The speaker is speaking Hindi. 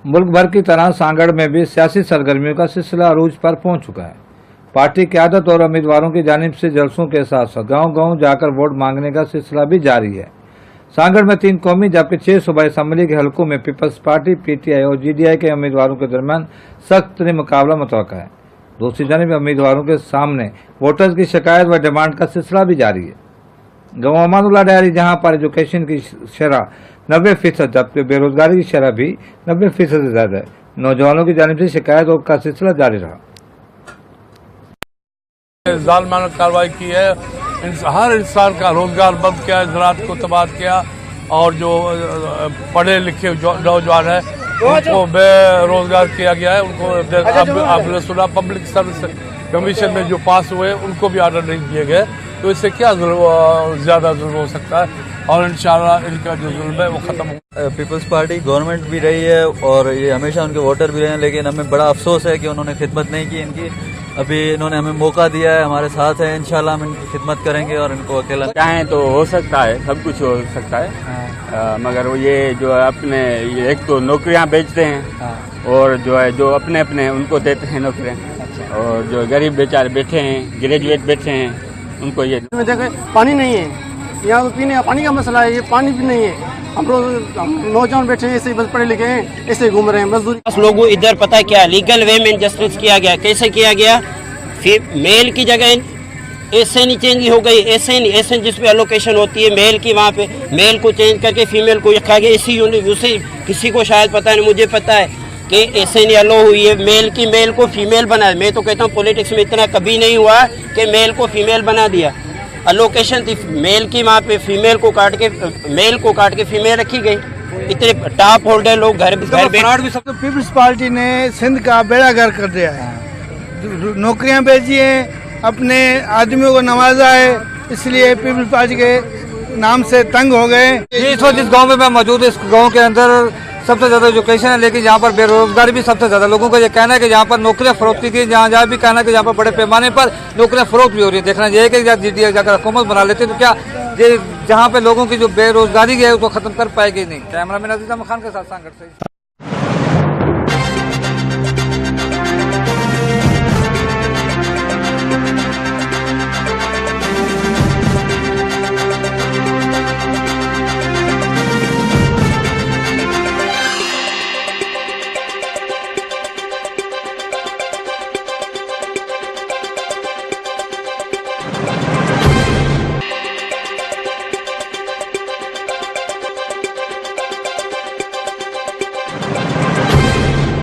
मुल्क भर की तरह सांगड़ में भी सियासी सरगर्मियों का सिलसिला अरूज पर पहुंच चुका है। पार्टी क़यादत और उम्मीदवारों की जानिब से जलसों के साथ साथ गांव-गांव जाकर वोट मांगने का सिलसिला भी जारी है। सांगड़ में 3 कौमी जबकि 6 सूबाई असम्बली के हलकों में पीपल्स पार्टी, पीटीआई और जीडीआई के उम्मीदवारों के दरमियान सख्त मुकाबला मुतवक्का है। दूसरी जानिब उम्मीदवारों के सामने वोटर्स की शिकायत व डिमांड का सिलसिला भी जारी है। गाँव अमानुल्लाह डायरी जहाँ पर एजुकेशन की शरह 90% जबकि बेरोजगारी की शरह भी 90% से ज्यादा है। नौजवानों की जानिब से शिकायत का सिलसिला जारी रहा। जालिमाना कार्रवाई की है, हर इंसान का रोजगार बंद किया, ज़राअत को तबाह किया और जो पढ़े लिखे नौजवान है उनको बेरोजगार किया गया है। उनको आपने सुना पब्लिक सर्विस कमीशन में जो पास हुए उनको भी ऑर्डर नहीं दिए गए, तो इससे क्या ज़्यादा जुल्म हो सकता है और इंशाल्लाह इनका जो जुल्म है वो खत्म हो। पीपल्स पार्टी गवर्नमेंट भी रही है और ये हमेशा उनके वोटर भी रहे हैं, लेकिन हमें बड़ा अफसोस है कि उन्होंने खिदमत नहीं की इनकी। अभी इन्होंने हमें मौका दिया है, हमारे साथ है, इंशाल्लाह हम इनकी खिदमत करेंगे और इनको अकेला चाहें तो हो सकता है, सब कुछ हो सकता है। मगर वो ये जो अपने ये एक तो नौकरियां बेचते हैं और जो है जो अपने अपने उनको देते हैं नौकरियां, और जो गरीब बेचारे बैठे हैं, ग्रेजुएट बैठे हैं, उनको ये पानी नहीं है, यहाँ तो पीने का पानी का मसला है, ये पानी भी नहीं है। हम लोग नौजवान बैठे हैं, ऐसे बस पढ़े लिखे हैं, ऐसे घूम रहे हैं मजदूरी। लोगों इधर पता है क्या लीगल वे में जस्टिस किया गया, कैसे किया गया? फिर मेल की जगह ऐसे नहीं चेंज हो गई, ऐसे नहीं, ऐसे जिसपे एलोकेशन होती है मेल की, वहाँ पे मेल को चेंज करके फीमेल को रखा गया। इसी यूनिट उसे किसी को शायद पता नहीं, मुझे पता है कि ऐसे नहीं अलो हुई है, मेल को फीमेल बना। मैं तो कहता हूँ पॉलिटिक्स में इतना कभी नहीं हुआ कि मेल को फीमेल बना दिया। अलोकेशन थी मेल की, वहाँ पे फीमेल को काट के मेल को काट के फीमेल रखी गई। इतने टॉप होल्डर लोग घर भी सब। तो पीपल्स पार्टी ने सिंध का बेड़ा गर्क कर दिया है, नौकरियां बेची हैं, अपने आदमियों को नवाजा है, इसलिए पीपल्स पार्टी के नाम से तंग हो गए। इस वक्त जिस गाँव में मैं मौजूद, इस गाँव के अंदर सबसे ज्यादा एजुकेशन है, लेकिन यहाँ पर बेरोजगारी भी सबसे ज्यादा। लोगों का ये कहना है कि यहाँ पर नौकरियां फरोख्त की, जहाँ भी कहना है कि यहाँ पर बड़े पैमाने पर नौकरियां फरोख्त भी हो रही है। देखना ये है कि जीडीए जाकर हुकूमत बना लेते तो क्या ये जहाँ पे लोगों की जो बेरोजगारी है उसको खत्म कर पाएगी नहीं। कैमरामैन अजीज अहमद खान के साथ सांगड़ से।